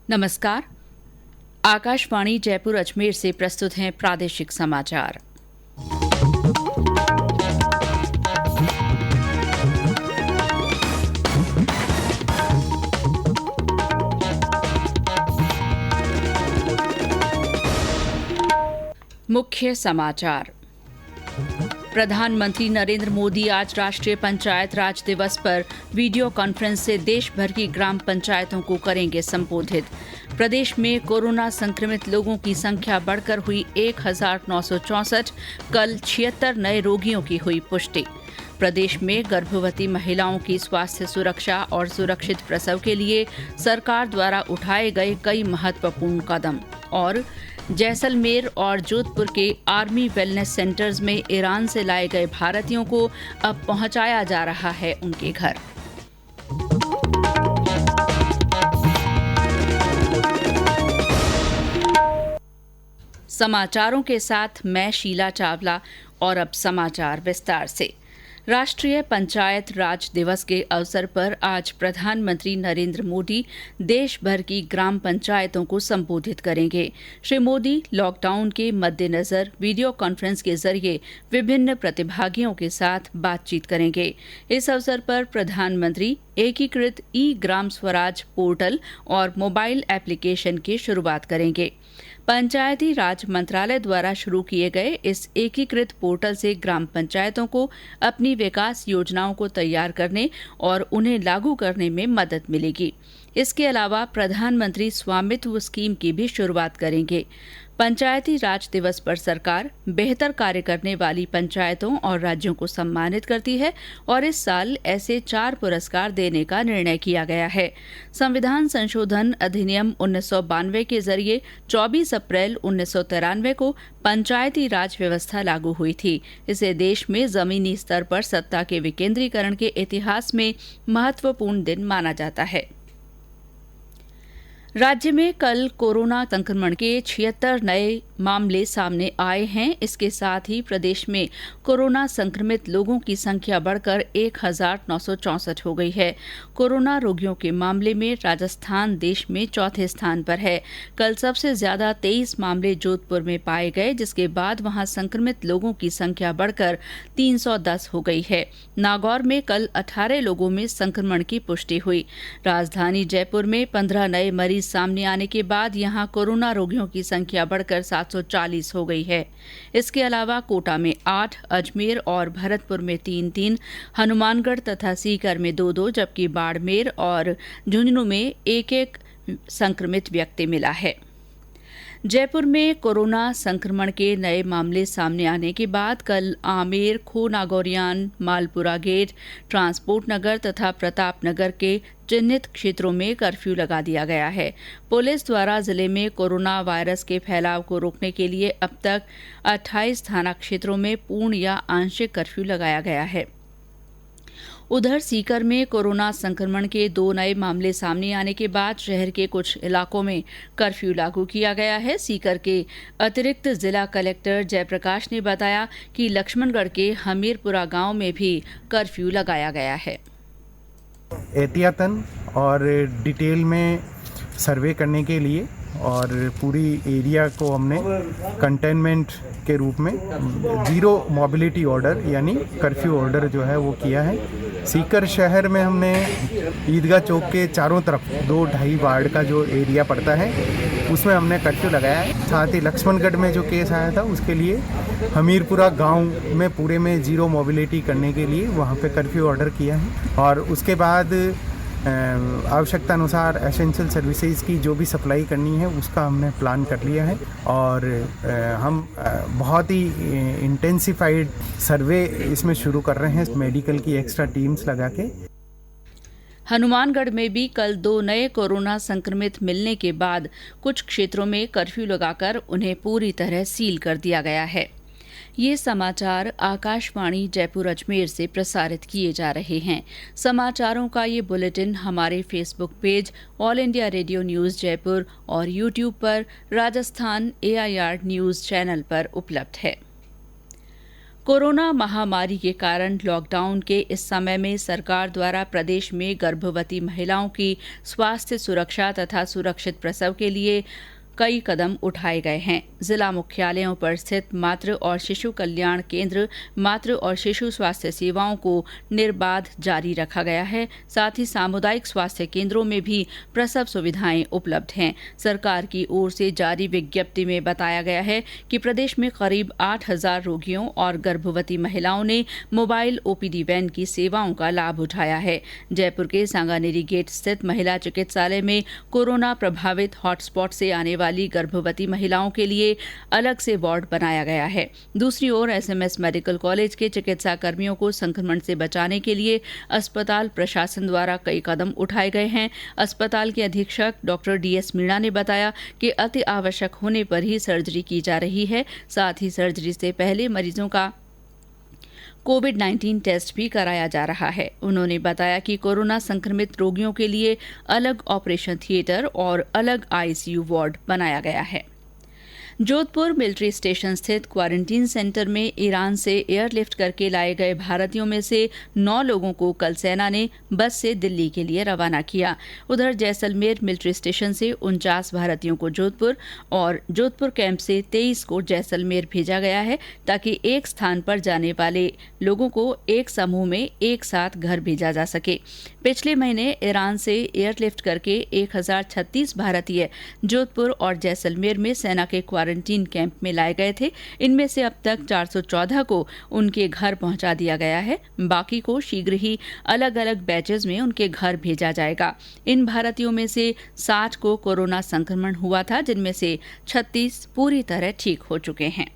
नमस्कार। आकाशवाणी जयपुर अजमेर से प्रस्तुत हैं प्रादेशिक समाचार। मुख्य समाचार। प्रधानमंत्री नरेंद्र मोदी आज राष्ट्रीय पंचायत राज दिवस पर वीडियो कॉन्फ्रेंस से देश भर की ग्राम पंचायतों को करेंगे संबोधित। प्रदेश में कोरोना संक्रमित लोगों की संख्या बढ़कर हुई 1964, कल 76 नए रोगियों की हुई पुष्टि। प्रदेश में गर्भवती महिलाओं की स्वास्थ्य सुरक्षा और सुरक्षित प्रसव के लिए सरकार द्वारा उठाए गए कई महत्वपूर्ण कदम। और जैसलमेर और जोधपुर के आर्मी वेलनेस सेंटर्स में ईरान से लाए गए भारतीयों को अब पहुंचाया जा रहा है उनके घर। समाचारों के साथ मैं शीला चावला। और अब समाचार विस्तार से। राष्ट्रीय पंचायत राज दिवस के अवसर पर आज प्रधानमंत्री नरेंद्र मोदी देश भर की ग्राम पंचायतों को संबोधित करेंगे। श्री मोदी लॉकडाउन के मद्देनजर वीडियो कॉन्फ्रेंस के जरिए विभिन्न प्रतिभागियों के साथ बातचीत करेंगे। इस अवसर पर प्रधानमंत्री एकीकृत ई ग्राम स्वराज पोर्टल और मोबाइल एप्लीकेशन की शुरुआत करेंगे। पंचायती राज मंत्रालय द्वारा शुरू किए गए इस एकीकृत पोर्टल से ग्राम पंचायतों को अपनी विकास योजनाओं को तैयार करने और उन्हें लागू करने में मदद मिलेगी। इसके अलावा प्रधानमंत्री स्वामित्व स्कीम की भी शुरुआत करेंगे। पंचायती राज दिवस पर सरकार बेहतर कार्य करने वाली पंचायतों और राज्यों को सम्मानित करती है और इस साल ऐसे 4 पुरस्कार देने का निर्णय किया गया है। संविधान संशोधन अधिनियम 1992 के जरिए 24 अप्रैल 1993 को पंचायती राज व्यवस्था लागू हुई थी। इसे देश में जमीनी स्तर पर सत्ता के विकेंद्रीकरण के इतिहास में महत्वपूर्ण दिन माना जाता है। राज्य में कल कोरोना संक्रमण के 76 नए मामले सामने आए हैं। इसके साथ ही प्रदेश में कोरोना संक्रमित लोगों की संख्या बढ़कर 1964 हो गई है। कोरोना रोगियों के मामले में राजस्थान देश में चौथे स्थान पर है। कल सबसे ज्यादा 23 मामले जोधपुर में पाए गए, जिसके बाद वहां संक्रमित लोगों की संख्या बढ़कर 310 हो गई है। नागौर में कल 18 लोगों में संक्रमण की पुष्टि हुई। राजधानी जयपुर में 15 नए मरीज सामने आने के बाद यहां कोरोना रोगियों की संख्या बढ़कर 740 हो गई है। इसके अलावा कोटा में 8, अजमेर और भरतपुर में 3-3, हनुमानगढ़ तथा सीकर में 2-2, जबकि बाड़मेर और झुंझुनू में 1-1 संक्रमित व्यक्ति मिला है। जयपुर में कोरोना संक्रमण के नए मामले सामने आने के बाद कल आमेर, खो नागौरियान, मालपुरा गेट, ट्रांसपोर्ट नगर तथा प्रताप नगर के चिन्हित क्षेत्रों में कर्फ्यू लगा दिया गया है। पुलिस द्वारा जिले में कोरोना वायरस के फैलाव को रोकने के लिए अब तक 28 थाना क्षेत्रों में पूर्ण या आंशिक कर्फ्यू लगाया गया है। उधर सीकर में कोरोना संक्रमण के 2 नए मामले सामने आने के बाद शहर के कुछ इलाकों में कर्फ्यू लागू किया गया है। सीकर के अतिरिक्त जिला कलेक्टर जयप्रकाश ने बताया कि लक्ष्मणगढ़ के हमीरपुरा गांव में भी कर्फ्यू लगाया गया है। एहतियातन और डिटेल में सर्वे करने के लिए और पूरी एरिया को हमने कंटेनमेंट के रूप में जीरो मोबिलिटी ऑर्डर यानी कर्फ्यू ऑर्डर जो है वो किया है। सीकर शहर में हमने ईदगाह चौक के चारों तरफ 2-2.5 वार्ड का जो एरिया पड़ता है उसमें हमने कर्फ्यू लगाया है। साथ ही लक्ष्मणगढ़ में जो केस आया था उसके लिए हमीरपुरा गांव में पूरे में जीरो मोबिलिटी करने के लिए वहाँ पे कर्फ्यू ऑर्डर किया है। और उसके बाद आवश्यकता अनुसार एसेंशियल सर्विसेज की जो भी सप्लाई करनी है उसका हमने प्लान कर लिया है। और हम बहुत ही इंटेंसिफाइड सर्वे इसमें शुरू कर रहे हैं, मेडिकल की एक्स्ट्रा टीम्स लगा के। हनुमानगढ़ में भी कल 2 नए कोरोना संक्रमित मिलने के बाद कुछ क्षेत्रों में कर्फ्यू लगाकर उन्हें पूरी तरह सील कर दिया गया है। ये समाचार आकाशवाणी जयपुर अजमेर से प्रसारित किए जा रहे हैं। समाचारों का ये बुलेटिन हमारे Facebook page all India radio news Jaipur और यूट्यूब पर राजस्थान AIR न्यूज़ चैनल पर उपलब्ध है। कोरोना महामारी के कारण लॉकडाउन के इस समय में सरकार द्वारा प्रदेश में गर्भवती महिलाओं की स्वास्थ्य सुरक्षा तथा सुरक्षित प्रसव के लिए कई कदम उठाए गए हैं। जिला मुख्यालयों पर स्थित मातृ और शिशु कल्याण केंद्र मातृ और शिशु स्वास्थ्य सेवाओं को निर्बाध जारी रखा गया है। साथ ही सामुदायिक स्वास्थ्य केंद्रों में भी प्रसव सुविधाएं उपलब्ध हैं। सरकार की ओर से जारी विज्ञप्ति में बताया गया है कि प्रदेश में करीब 8,000 रोगियों और गर्भवती महिलाओं ने मोबाइल ओपीडी वैन की सेवाओं का लाभ उठाया है। जयपुर के सांगानेरी गेट स्थित महिला चिकित्सालय में कोरोना प्रभावित हॉटस्पॉट से आने वाली गर्भवती महिलाओं के लिए अलग से वार्ड बनाया गया है। दूसरी ओर एसएमएस मेडिकल कॉलेज के चिकित्सा कर्मियों को संक्रमण से बचाने के लिए अस्पताल प्रशासन द्वारा कई कदम उठाए गए हैं। अस्पताल के अधीक्षक डॉक्टर डीएस मीणा ने बताया कि अति आवश्यक होने पर ही सर्जरी की जा रही है। साथ ही सर्जरी से पहले मरीजों का कोविड-19 टेस्ट भी कराया जा रहा है। उन्होंने बताया कि कोरोना संक्रमित रोगियों के लिए अलग ऑपरेशन थिएटर और अलग आईसीयू वार्ड बनाया गया है। जोधपुर मिलिट्री स्टेशन स्थित क्वारंटीन सेंटर में ईरान से एयरलिफ्ट करके लाए गए भारतीयों में से 9 लोगों को कल सेना ने बस से दिल्ली के लिए रवाना किया। उधर जैसलमेर मिलिट्री स्टेशन से 49 भारतीयों को जोधपुर और जोधपुर कैंप से 23 को जैसलमेर भेजा गया है ताकि एक स्थान पर जाने वाले लोगों को एक समूह में एक साथ घर भेजा जा सके। पिछले महीने ईरान से एयरलिफ्ट करके 1036 भारतीय जोधपुर और जैसलमेर में सेना के क्वारंटीन कैंप में लाए गए थे। इनमें से अब तक 414 को उनके घर पहुंचा दिया गया है। बाकी को शीघ्र ही अलग अलग बैचेज में उनके घर भेजा जाएगा। इन भारतीयों में से 60 को कोरोना संक्रमण हुआ था, जिनमें से 36 पूरी तरह ठीक हो चुके हैं।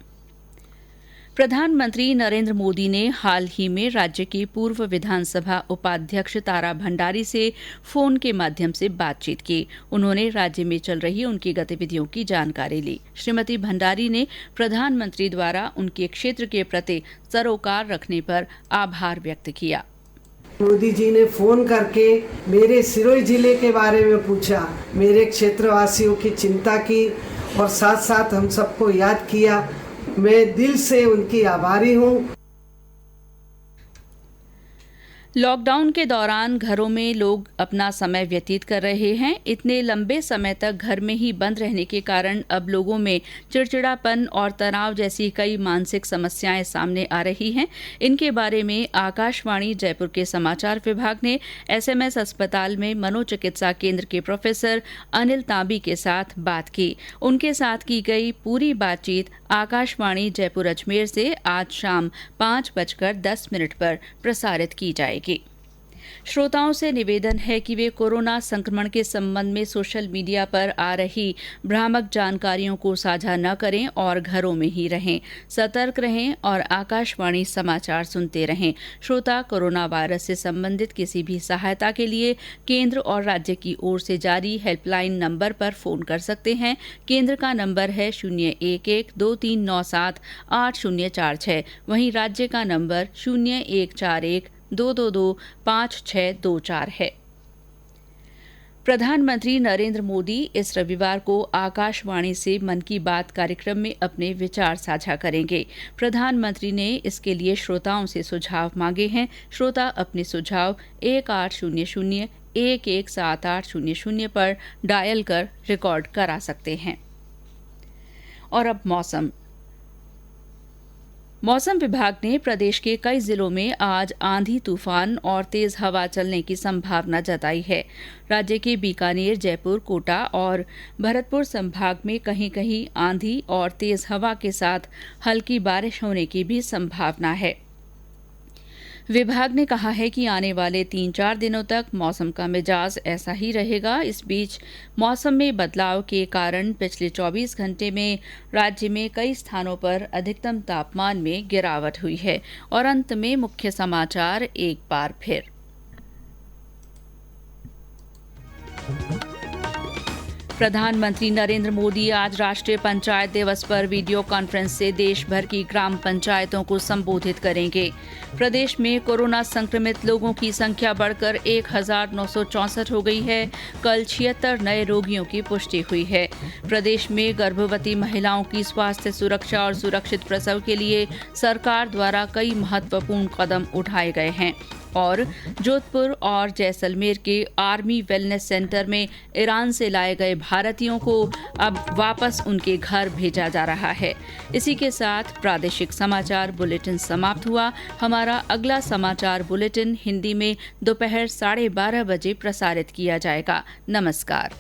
प्रधानमंत्री नरेंद्र मोदी ने हाल ही में राज्य की पूर्व विधानसभा उपाध्यक्ष तारा भंडारी से फोन के माध्यम से बातचीत की। उन्होंने राज्य में चल रही उनकी गतिविधियों की जानकारी ली। श्रीमती भंडारी ने प्रधानमंत्री द्वारा उनके क्षेत्र के प्रति सरोकार रखने पर आभार व्यक्त किया। मोदी जी ने फोन करके मेरे सिरोही जिले के बारे में पूछा, मेरे क्षेत्रवासियों की चिंता की और साथ साथ हम सबको याद किया। मैं दिल से उनकी आभारी हूँ। लॉकडाउन के दौरान घरों में लोग अपना समय व्यतीत कर रहे हैं। इतने लंबे समय तक घर में ही बंद रहने के कारण अब लोगों में चिड़चिड़ापन और तनाव जैसी कई मानसिक समस्याएं सामने आ रही हैं। इनके बारे में आकाशवाणी जयपुर के समाचार विभाग ने एसएमएस अस्पताल में मनोचिकित्सा केंद्र के प्रोफेसर अनिल तांबी के साथ बात की। उनके साथ की गई पूरी बातचीत आकाशवाणी जयपुर अजमेर से आज शाम 5:10 पर प्रसारित की जाएगी। श्रोताओं से निवेदन है कि वे कोरोना संक्रमण के संबंध में सोशल मीडिया पर आ रही भ्रामक जानकारियों को साझा न करें और घरों में ही रहें। सतर्क रहें और आकाशवाणी समाचार सुनते रहें। श्रोता कोरोना वायरस से संबंधित किसी भी सहायता के लिए केंद्र और राज्य की ओर से जारी हेल्पलाइन नंबर पर फोन कर सकते हैं। केंद्र का नंबर है 011-2397-8046। वहीं राज्य का नंबर 0141-222-5624 है। प्रधानमंत्री नरेंद्र मोदी इस रविवार को आकाशवाणी से मन की बात कार्यक्रम में अपने विचार साझा करेंगे। प्रधानमंत्री ने इसके लिए श्रोताओं से सुझाव मांगे हैं। श्रोता अपने सुझाव 1800-117800 पर डायल कर रिकॉर्ड करा सकते हैं। और अब मौसम विभाग ने प्रदेश के कई जिलों में आज आंधी तूफान और तेज हवा चलने की संभावना जताई है। राज्य के बीकानेर, जयपुर, कोटा और भरतपुर संभाग में कहीं कहीं आंधी और तेज हवा के साथ हल्की बारिश होने की भी संभावना है। विभाग ने कहा है कि आने वाले 3-4 दिनों तक मौसम का मिजाज ऐसा ही रहेगा। इस बीच मौसम में बदलाव के कारण पिछले 24 घंटे में राज्य में कई स्थानों पर अधिकतम तापमान में गिरावट हुई है। और अंत में मुख्य समाचार एक बार फिर। प्रधानमंत्री नरेंद्र मोदी आज राष्ट्रीय पंचायत दिवस पर वीडियो कॉन्फ्रेंस से देश भर की ग्राम पंचायतों को संबोधित करेंगे। प्रदेश में कोरोना संक्रमित लोगों की संख्या बढ़कर 1964 हो गई है। कल 76 नए रोगियों की पुष्टि हुई है। प्रदेश में गर्भवती महिलाओं की स्वास्थ्य सुरक्षा और सुरक्षित प्रसव के लिए सरकार द्वारा कई महत्वपूर्ण कदम उठाए गए हैं। और जोधपुर और जैसलमेर के आर्मी वेलनेस सेंटर में ईरान से लाए गए भारतीयों को अब वापस उनके घर भेजा जा रहा है। इसी के साथ प्रादेशिक समाचार बुलेटिन समाप्त हुआ। हमारा अगला समाचार बुलेटिन हिंदी में दोपहर 12:30 बजे प्रसारित किया जाएगा। नमस्कार।